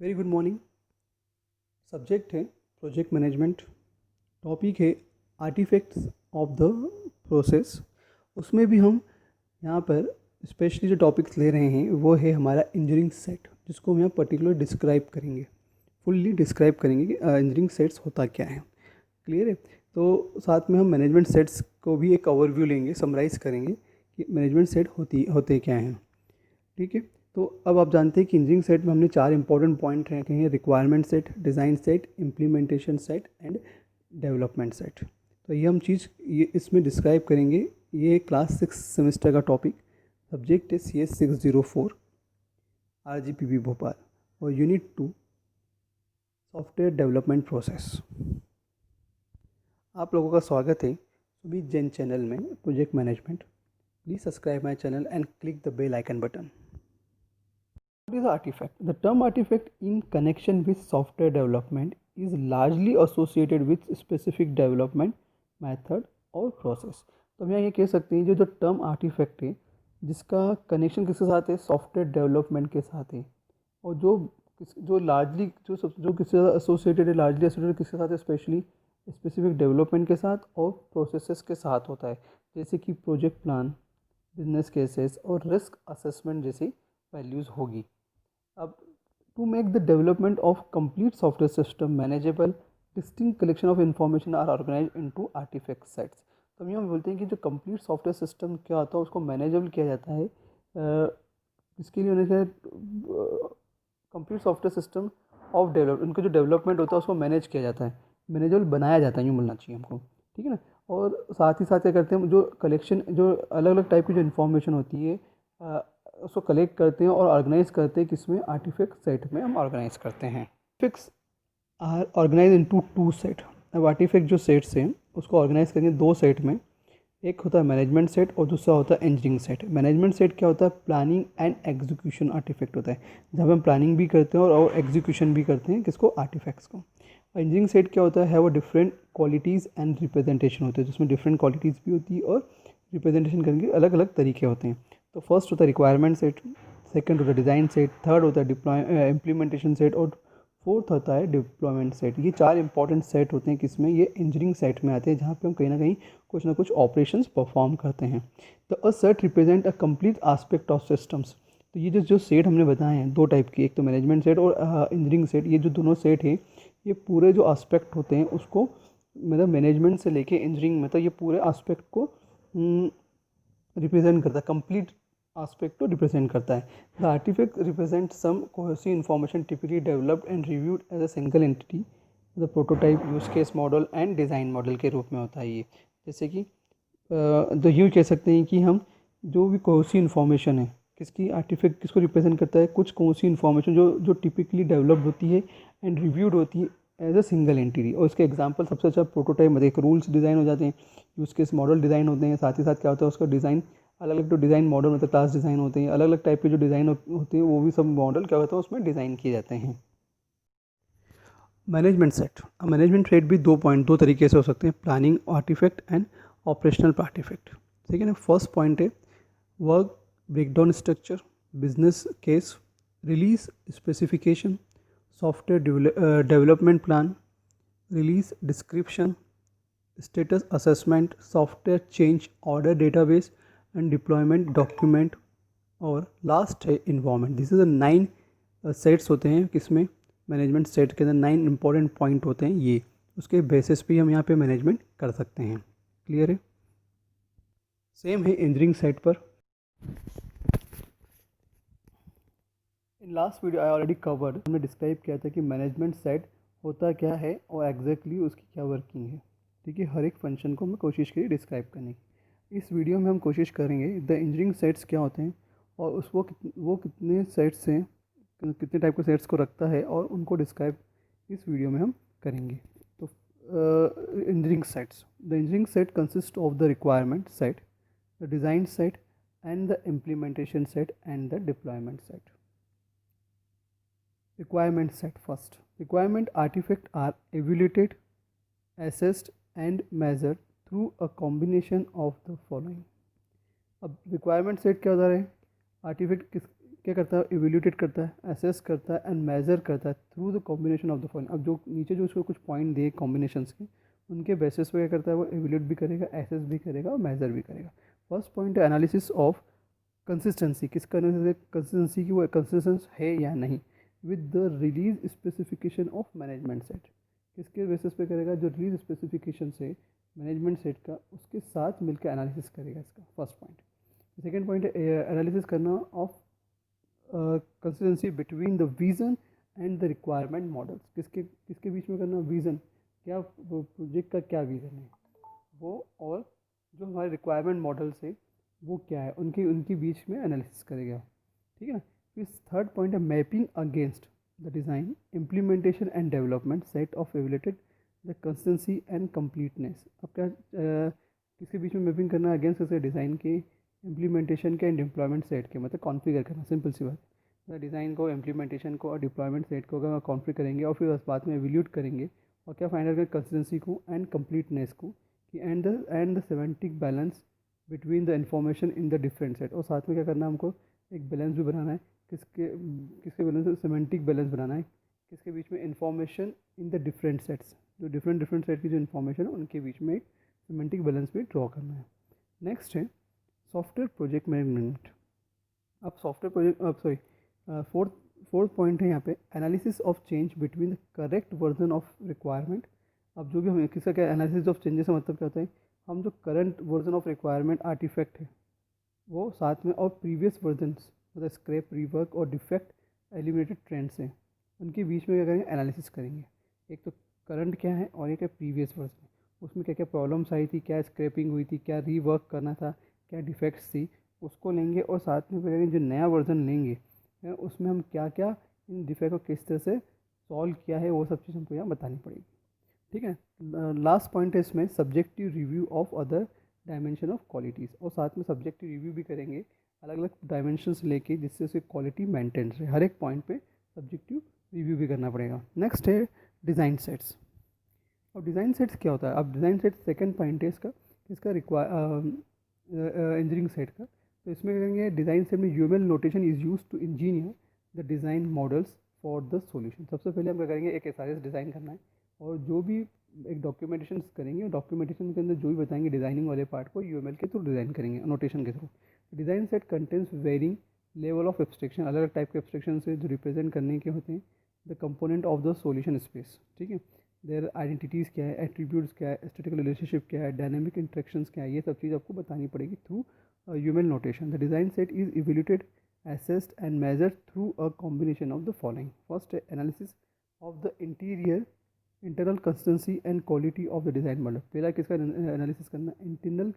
Very good morning. Subject है project management. Topic है artefacts of the process. उसमें भी हम यहाँ पर स्पेशली जो टॉपिक्स ले रहे हैं वो है हमारा इंजीनियरिंग सेट, जिसको हम यहाँ पर्टिकुलर डिस्क्राइब करेंगे, फुल्ली डिस्क्राइब करेंगे कि इंजीनियरिंग सेट्स होता क्या है। क्लियर है। तो साथ में हम मैनेजमेंट सेट्स को भी एक ओवरव्यू लेंगे, समराइज़ करेंगे कि मैनेजमेंट सेट होते क्या हैं। ठीक है। तो अब आप जानते हैं कि इंजीनियरिंग सेट में हमने चार इंपॉर्टेंट पॉइंट रखे हैं: requirement set, design set, implementation set and development set. तो ये हम चीज़ ये इसमें डिस्क्राइब करेंगे। ये क्लास 6 सेमेस्टर का टॉपिक। सब्जेक्ट है CS 604 RGPB भोपाल और यूनिट 2 सॉफ्टवेयर डेवलपमेंट प्रोसेस। आप लोगों का स्वागत है सुबीत जैन चैनल में project management. Please subscribe my channel and click the bell icon button. What is artifact? The term artifact in connection with software development is largely associated with specific development method और process। तो हम यहाँ ये कह सकते हैं जो term artefact है जिसका कनेक्शन किसके साथ है, सॉफ्टवेयर डेवलपमेंट के साथ है, और जो लार्जली जो किसके साथ एसोसिएटेड है, लार्जली एसोसिएटेड किसके साथ है, स्पेशली स्पेसिफिक डेवलपमेंट के साथ और प्रोसेसेस के साथ होता है, जैसे कि प्रोजेक्ट प्लान, बिजनेस केसेस और रिस्क असेसमेंट जैसी वैल्यूज़ होगी। अब to make the development of complete software system manageable, distinct collection of information are organize into artifact sets. तो हम बोलते हैं कि जो कंप्लीट सॉफ्टवेयर सिस्टम क्या होता है उसको मैनेजेबल किया जाता है। इसके लिए उन्हें complete software system of develop उनका जो डेवलपमेंट होता है उसको मैनेज किया जाता है, मैनेजेबल बनाया जाता है, यूँ बोलना चाहिए हमको। ठीक है ना। और साथ ही साथ क्या करते हैं, जो कलेक्शन, जो अलग अलग टाइप की जो इन्फॉर्मेशन होती है उसको कलेक्ट करते हैं और ऑर्गेनाइज करते हैं, किसमें, आर्टिफैक्ट सेट में हम ऑर्गेनाइज करते हैं। Fix are organize into two set. अब आर्टिफैक्ट जो सेट्स हैं उसको ऑर्गेनाइज करेंगे दो सेट में। एक होता है मैनेजमेंट सेट और दूसरा होता है इंजीनियरिंग सेट। मैनेजमेंट सेट क्या होता है, प्लानिंग एंड एग्जीक्यूशन आर्टिफैक्ट होता है, जहाँ पे हम प्लानिंग भी करते हैं और एग्जीक्यूशन भी करते हैं, किसको, आर्टिफैक्ट्स को। और इंजीनियरिंग सेट क्या होता है वो डिफरेंट क्वालिटीज़ एंड रिप्रेजेंटेशन होते हैं, जिसमें डिफरेंट क्वालिटीज़ भी होती है और रिप्रेजेंटेशन करने के अलग अलग तरीके होते हैं। तो फर्स्ट होता है रिक्वायरमेंट सेट, सेकंड होता है डिज़ाइन सेट, थर्ड होता है इम्प्लीमेंटेशन सेट और फोर्थ होता है डिप्लॉयमेंट सेट। ये चार इंपॉर्टेंट सेट होते हैं, किसमें, ये इंजीनियरिंग सेट में आते हैं, जहाँ पे हम कहीं ना कहीं कुछ ना कुछ ऑपरेशंस परफॉर्म करते हैं। तो a set represent a complete aspect of systems. तो ये जो जो सेट हमने बताए हैं दो टाइप की, एक तो मैनेजमेंट सेट और इंजीनियरिंग सेट, ये जो दोनों सेट हैं ये पूरे जो आस्पेक्ट होते हैं उसको, मतलब मैनेजमेंट से लेके इंजीनियरिंग में, तो ये पूरे आस्पेक्ट को रिप्रेजेंट करता है, कंप्लीट आस्पेक्ट को रिप्रेजेंट करता है। The artifact represent some cohesive information typically developed and reviewed as a single entity, the prototype, use case model and design model के रूप में होता है ये। जैसे कि तो यूँ कह सकते हैं कि हम जो भी कोहेसिव इन्फॉर्मेशन है, किसकी आर्टिफैक्ट किसको रिप्रेजेंट करता है, कुछ कोहेसिव इन्फॉर्मेशन जो जो टिपिकली डेवलप्ड होती है एंड रिव्यूड होती है एज अ सिंगल एंटिटी। और इसके एग्जांपल सबसे अच्छा प्रोटोटाइप में, एक रूल्स डिज़ाइन हो जाते हैं, यूज केस मॉडल डिज़ाइन होते हैं, साथ ही साथ क्या होता है उसका डिज़ाइन, अलग अलग जो डिज़ाइन मॉडल मतलब क्लास डिज़ाइन होते हैं, अलग अलग टाइप के जो डिज़ाइन होते हैं वो भी सब मॉडल क्या होता है उसमें डिज़ाइन किए जाते हैं। Management set. अब मैनेजमेंट सेट भी दो तरीके से हो सकते हैं, planning artifact and operational artifact. ठीक है ना। फर्स्ट पॉइंट है work breakdown structure, business case, release specification, software development plan, release description, status assessment, software change order database and deployment document, और लास्ट है environment. This is the 9 sets होते हैं, किसमें, management set के अंदर 9 important point होते हैं। ये उसके बेसिस पे हम यहाँ पे मैनेजमेंट कर सकते हैं। क्लियर है। सेम है इंजीनियरिंग साइड पर। In last video I already covered, हमने डिस्क्राइब किया था कि मैनेजमेंट सेट होता क्या है और एग्जैक्टली उसकी क्या वर्किंग है। ठीक है। हर एक फंक्शन को मैं कोशिश करी डिस्क्राइब करने की। इस वीडियो में हम कोशिश करेंगे द इंजीनियरिंग सेट्स क्या होते हैं और वो कितने सेट्स हैं, कितने टाइप के सेट्स को रखता है, और उनको डिस्क्राइब इस वीडियो में हम करेंगे। तो engineering sets, the engineering set consist of the requirement set, the design set and the implementation set and the deployment set. Requirement set first. Requirement artifacts are evaluated, assessed and measured through a combination of the following. अब requirement set क्या होता है, artefact क्या करता है, evaluate करता है, assess करता है एंड मेजर करता है through the combination of the following. अब जो नीचे जो उसको कुछ पॉइंट दिए कॉम्बिनेशंस के, उनके बेसिस पे क्या करता है वो इवेल्यूएट भी करेगा, असेस भी करेगा और मेजर भी करेगा। फर्स्ट पॉइंट है एनालिसिस ऑफ कंसिस्टेंसी, किसका एनालिसिस, कंसिस्टेंसी की वो कंसिस्टेंस है या नहीं with the release specification of management set. किसके बेसिस पे करेगा, जो रिलीज स्पेसिफिकेशन से मैनेजमेंट सेट का उसके साथ मिलकर एनालिसिस करेगा, इसका फर्स्ट पॉइंट। सेकेंड पॉइंट है एनालिसिस करना of consistency between the vision and the requirement models. किसके किसके बीच में करना, विज़न, क्या प्रोजेक्ट का क्या विज़न है वो, और जो हमारे रिक्वायरमेंट मॉडल्स है वो क्या है, उनके उनके बीच में एनालिसिस करेगा। ठीक है ना। फिर थर्ड पॉइंट है mapping against the design implementation and development set of evaluated the consistency and completeness. अब क्या किसके बीच में मैपिंग करना है, अगेंस्ट किसके, डिज़ाइन के, इम्प्लीमेंटेशन के एंड डिप्लॉयमेंट सेट के, मतलब कॉन्फ़िगर करना, सिंपल सी बात है। डिज़ाइन को, इम्प्लीमेंटेशन को और डिप्लॉयमेंट सेट को अगर कॉन्फ़िगर करेंगे और फिर उस बाद में एवेल्यूट करेंगे और क्या फाइंड आउट करेंगे, कंसिस्टेंसी को एंड कंप्लीटनेस को, कि and the semantic balance between the information in the different set. और साथ में क्या करना है हमको, एक बैलेंस भी बनाना है, किसके किसके बैलेंस, सेमेंटिक बैलेंस बनाना है, किसके बीच में, information in the different sets, जो डिफरेंट सेट की जो इन्फॉर्मेशन है उनके बीच में एक सेमेंटिक बैलेंस भी ड्रॉ करना है। नेक्स्ट है सॉफ्टवेयर प्रोजेक्ट मैनेजमेंट। अब सॉफ्टवेयर प्रोजेक्ट, अब सॉरी, फोर्थ पॉइंट है यहाँ पे analysis of change between the correct version of requirement. अब जो भी हम किसका क्या एनालिसिस ऑफ चेंजेस का मतलब क्या होता है, हम जो current version of requirement artifact है वो साथ में, और प्रीवियस वर्जन्स मतलब स्क्रैप, रीवर्क और डिफेक्ट एलिमिनेटेड ट्रेंड्स हैं, उनके बीच में क्या करेंगे, एनालिसिस करेंगे। एक तो करंट क्या है और एक है प्रीवियस वर्जन, उसमें क्या क्या प्रॉब्लम्स आई थी, क्या स्क्रैपिंग हुई थी, क्या रीवर्क करना था, क्या डिफेक्ट्स थी, उसको लेंगे। और साथ में करेंगे जो नया वर्जन लेंगे उसमें हम क्या क्या इन डिफेक्ट को किस तरह से सॉल्व किया है, वो सब चीज़ हमको यहाँ बतानी पड़ेगी। ठीक है। लास्ट पॉइंट है इसमें subjective review of other dimension of qualities, और साथ में सब्जेक्टिव रिव्यू भी करेंगे अलग अलग डायमेंशंस लेके, जिससे उसकी क्वालिटी मेंटेन रहे। हर एक पॉइंट पे सब्जेक्टिव रिव्यू भी करना पड़ेगा। नेक्स्ट है डिज़ाइन सेट्स। अब डिज़ाइन सेट्स क्या होता है, अब डिज़ाइन सेट सेकंड पॉइंट है इसका इंजीनियरिंग सेट का। तो इसमें करेंगे डिज़ाइन सेट में UML notation is use to engineer the design models for the solution. सबसे पहले हम क्या करेंगे, एक एसआरएस डिज़ाइन करना है, और जो भी एक डॉक्यूमेंटेशन करेंगे, डॉक्यूमेंटेशन के अंदर जो भी बताएंगे डिज़ाइनिंग वाले पार्ट को यूएमएल के थ्रू डिज़ाइन करेंगे, नोटेशन के through. Design set contents varying level of abstraction, अलग अलग टाइप के एब्स्ट्रैक्शन से जो रिप्रेजेंट करने के होते हैं the component of the solution space. ठीक है। देयर आइडेंटिटीज़ क्या है, एट्रीब्यूट्स क्या है, स्टैटिकल रिलेशनशिप क्या है, डायनेमिक इंटरेक्शंस क्या है, ये सब चीज़ आपको बतानी पड़ेगी through UML notation. The design set is evaluated, assessed and measured through a combination of the following. First, analysis of the internal consistency and quality of the design model. पहला किसका analysis करना, इंटरनल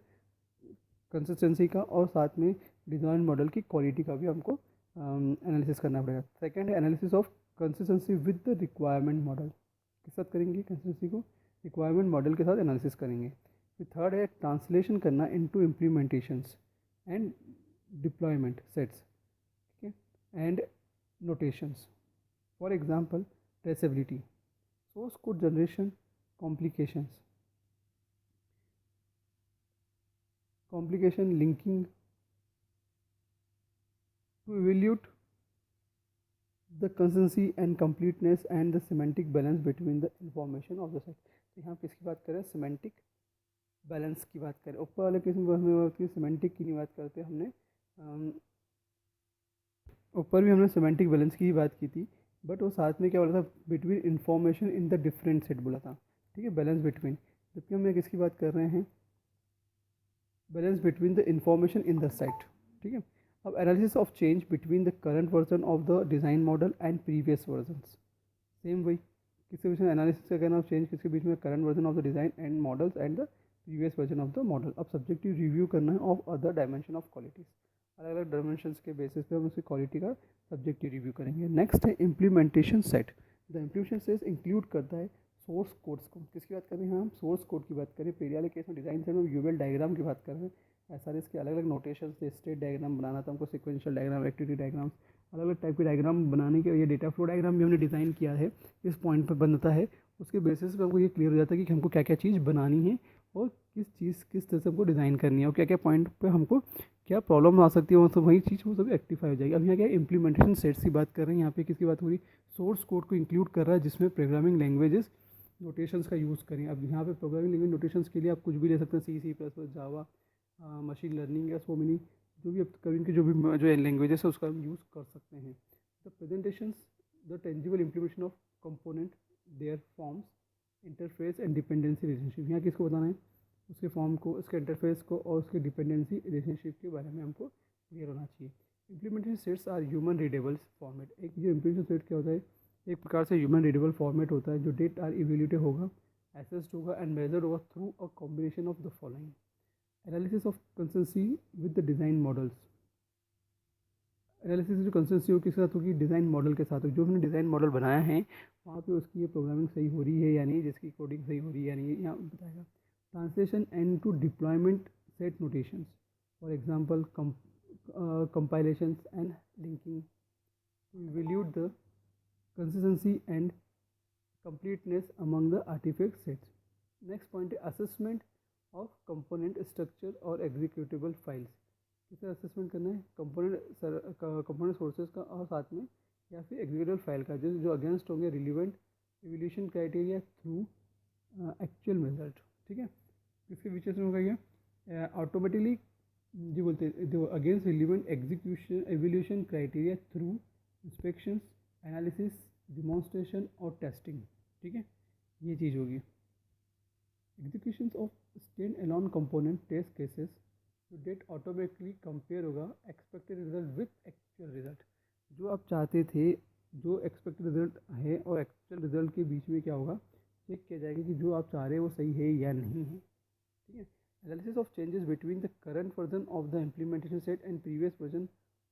कंसिस्टेंसी का, और साथ में design model की quality का भी हमको एनालिसिस करना पड़ेगा। सेकंड है analysis of consistency with the requirement model, किस साथ करेंगे, कंसिस्टेंसी को रिक्वायरमेंट मॉडल के साथ एनालिसिस करेंगे। फिर थर्ड है ट्रांसलेशन करना into implementations and deployment sets and notations. For example, traceability, source code generation, complication linking to evaluate the consistency and completeness and the semantic balance between the information of the set. तो यहाँ किसकी बात करें, semantic balance की बात करें। ऊपर वाले केस में हमने बात की सेमेंटिक की नहीं बात करते, हमने ऊपर भी हमने सेमेंटिक बैलेंस की ही बात की थी, बट वो साथ में क्या बोला था, between information in the different set बोला था। ठीक है, बैलेंस बिटवीन, जबकि हम किसकी बात कर रहे हैं, balance between the information in the set. ठीक है। अब analysis of change between the current version of the design model and previous versions, same वही, किसके बीच में एनालिसिस का करना ऑफ चेंज, किसके बीच में, current version of the design and models and the previous version of the model. अब subjective review करना है of other dimension of qualities, अलग अलग डायमेंशंस के बेसिस पे हम उसकी क्वालिटी का सब्जेक्टिव रिव्यू करेंगे। नेक्स्ट है implementation set. The implementation set include करता है सोर्स कोड्स को, किसकी बात कर रहे हैं हम, सोर्स कोड की बात करें। पहले वाले केस में डिज़ाइन सेट में यूएमएल डायग्राम की बात कर रहे हैं, एसआरएस के अलग अलग नोटेशन थे, स्टेट डायग्राम बनाना था हमको, सिक्वेंशियल डायग्राम, एक्टिविटी डायग्राम, अलग अलग टाइप के डायग्राम बनाने के, ये डेटा फ्लो डायग्राम भी हमने डिज़ाइन किया है, इस पॉइंट पर बनता है। उसके बेसिस पे हमको ये क्लियर हो जाता है कि हमको क्या क्या चीज़ बनानी है और किस तरह से हमको डिज़ाइन करनी है और क्या क्या पॉइंट पे हमको क्या प्रॉब्लम आ सकती है, वो सब वही चीज़ वो सब एक्टिफाई हो जाएगी। अब यहाँ क्या इम्प्लीमेंटेशन सेट्स की बात कर रहे हैं, यहाँ पे किसकी बात हो रही, सोर्स कोड को इंक्लूड कर रहा है जिसमें प्रोग्रामिंग लैंग्वेजेस नोटेशंस का यूज़ करें। अब यहाँ पे प्रोग्रामिंग लैंग्वेज नोटेशंस के लिए आप कुछ भी ले सकते हैं, C++, जावा, मशीन लर्निंग या सो मेनी, जो भी करेंगे जो लैंग्वेजेस है उसका हम यूज़ कर सकते हैं। The presentations, the tangible implementation of component, their forms, interface and dependency relationship. यहाँ किसको बताना है, उसके फॉर्म को, उसके इंटरफेस को और उसके डिपेंडेंसी रिलेशनशिप के बारे में हमको क्लियर होना चाहिए। Implementation sets are human readable format. एक जो इम्प्लीमेंटेशन सेट क्या होता है, एक प्रकार से ह्यूमन रीडेबल फॉर्मेट होता है जो डेट आर इवेल्यूटेड होगा, एसेस्ड होगा एंड मेजर्ड होगा through a combination of the following: analysis of consistency with the design models. Analysis जो कंसिस्टेंसी हो किसके साथ होगी, डिज़ाइन मॉडल के साथ होगी। जो हमने डिज़ाइन मॉडल बनाया है वहाँ पे उसकी ये प्रोग्रामिंग सही हो रही है या नहीं, जिसकी कोडिंग सही हो रही है या नहीं, यहाँ बताएगा। Translation and to deployment set notations, for example compilations and linking, evaluate the consistency and completeness among the artifact sets. Next point है assessment of component structure और executable files। किसे असेसमेंट करना है, कंपोनेंट सोर्सेज का और साथ में या फिर एग्जीक्यूटिव फाइल का, जो अगेंस्ट होंगे relevant evolution criteria through actual result. ठीक है, किसके फीचर्स में होगा ये, ऑटोमेटिकली जो बोलते हैं जो against relevant execution evolution criteria through inspections, analysis, demonstration और टेस्टिंग। ठीक है, ये चीज़ होगी। Execution of stand alone component test cases, जो डेट ऑटोमेटिकली कंपेयर होगा expected result with actual result. जो आप चाहते थे, जो एक्सपेक्टेड रिजल्ट है और एक्चुअल रिजल्ट के बीच में क्या होगा, चेक किया जाएगा कि जो आप चाह रहे हैं वो सही है या नहीं है। ठीक है, analysis of changes between the current version of the implementation set and previous version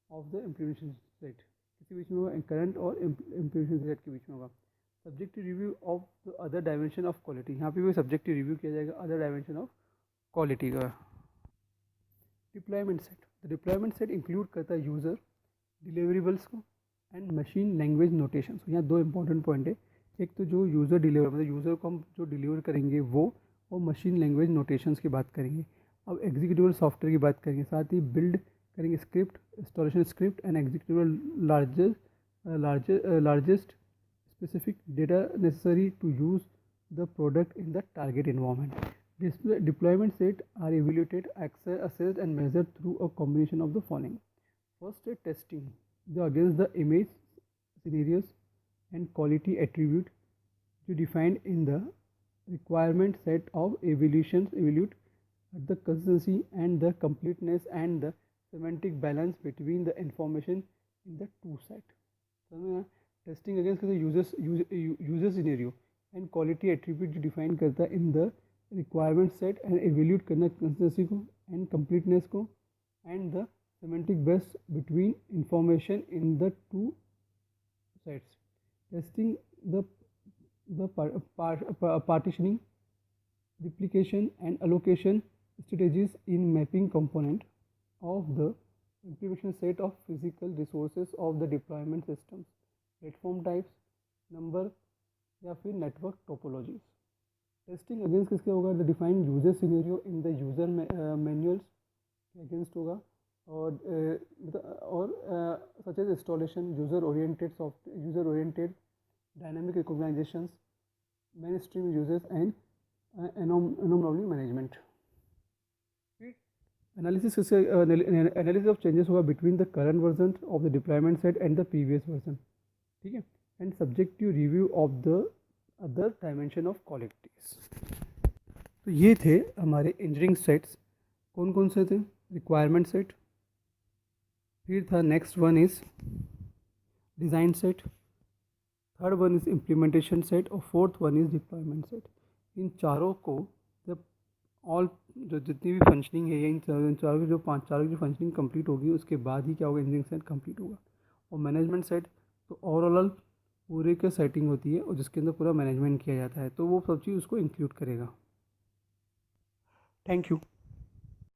of the implementation set. किसी बीच में होगा, करंट और इम्प्लीमेंटेशन सेट के बीच में होगा। Subjective review of the other dimension of quality, यहाँ पे भी सब्जेक्टिव रिव्यू किया जाएगा अदर डायमेंशन ऑफ क्वालिटी का। Deployment set, the deployment set include करता है यूज़र डिलीवरेबल्स को एंड मशीन लैंग्वेज नोटेशन। यहाँ दो इंपॉर्टेंट पॉइंट है, एक तो जो यूज़र डिलीवर मतलब यूज़र को हम जो डिलीवर करेंगे वो, और मशीन लैंग्वेज नोटेशंस की बात करेंगे। अब एग्जीक्यूटिबल सॉफ्टवेयर की बात करेंगे, साथ ही बिल्ड करेंगे script, installation script and executable largest specific data necessary to use the product in the target environment. Deployment set are evaluated, assessed and measured through a combination of the following. First is testing, against the image scenarios and quality attribute to defined in the requirement set of evaluate the consistency and the completeness and the semantic balance between the information in the two set. Testing against the user scenario and quality attribute जो define करता है in the requirement set and evaluate करना consistency को and completeness को and the semantic best between information in the two sets. Testing the partitioning, replication and allocation strategies in mapping component of the implementation set of physical resources of the deployment systems, platform types, number या फिर network topologies. Testing against किसके होगा, the defined user scenario in the user manuals के against होगा, और such as installation, user oriented dynamic recognisations, main stream users and anomaly management. Analysis of changes होगा between the current version of the deployment set and the previous version. ठीक है, and subjective review of the other dimension of qualities. तो ये थे हमारे engineering sets. कौन कौन से थे, रिक्वायरमेंट सेट, फिर था next one is design set, third one is implementation set और fourth one is deployment set. इन चारों को जब जो जितनी भी फंक्शनिंग है, इन चारों की जो फंक्शनिंग कंप्लीट होगी उसके बाद ही क्या होगा, इंजीनियरिंग सेट कंप्लीट होगा। और मैनेजमेंट सेट तो ओवरऑल पूरे का सेटिंग होती है और जिसके अंदर पूरा मैनेजमेंट किया जाता है, तो वो सब चीज़ उसको इंक्लूड करेगा। Thank you.